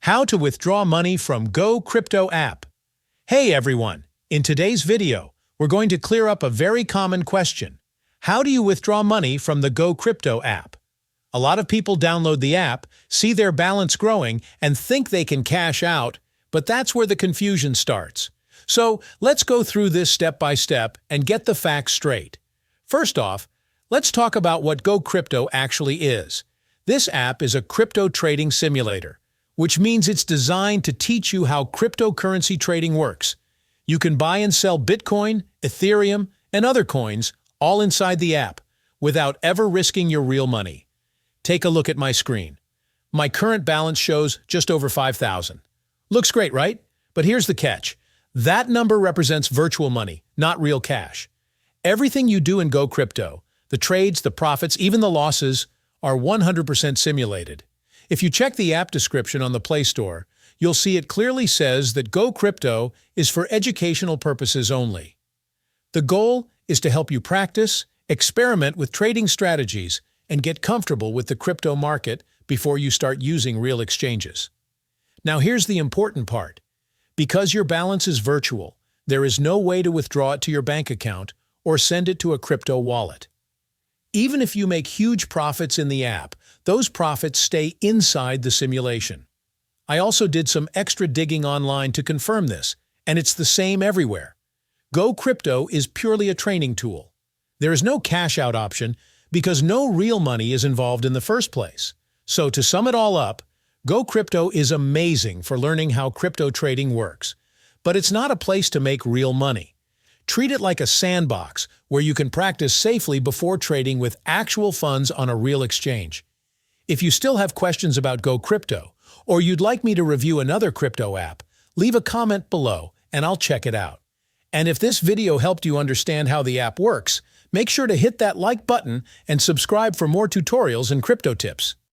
How to withdraw money from Go Crypto app. Hey everyone! In today's video, we're going to clear up a very common question. How do you withdraw money from the Go Crypto app? A lot of people download the app, see their balance growing, and think they can cash out, but that's where the confusion starts. So let's go through this step by step and get the facts straight. First off, let's talk about what Go Crypto actually is. This app is a crypto trading simulator, which means it's designed to teach you how cryptocurrency trading works. You can buy and sell Bitcoin, Ethereum, and other coins all inside the app without ever risking your real money. Take a look at my screen. My current balance shows just over 5,000. Looks great, right? But here's the catch. That number represents virtual money, not real cash. Everything you do in Go Crypto, the trades, the profits, even the losses, are 100% simulated. If you check the app description on the Play Store, you'll see it clearly says that Go Crypto is for educational purposes only. The goal is to help you practice, experiment with trading strategies, and get comfortable with the crypto market before you start using real exchanges. Now here's the important part. Because your balance is virtual, there is no way to withdraw it to your bank account or send it to a crypto wallet. Even if you make huge profits in the app, those profits stay inside the simulation. I also did some extra digging online to confirm this, and it's the same everywhere. Go Crypto is purely a training tool. There is no cash-out option because no real money is involved in the first place. So to sum it all up, Go Crypto is amazing for learning how crypto trading works, but it's not a place to make real money. Treat it like a sandbox where you can practice safely before trading with actual funds on a real exchange. If you still have questions about Go Crypto, or you'd like me to review another crypto app, leave a comment below and I'll check it out. And if this video helped you understand how the app works, make sure to hit that like button and subscribe for more tutorials and crypto tips.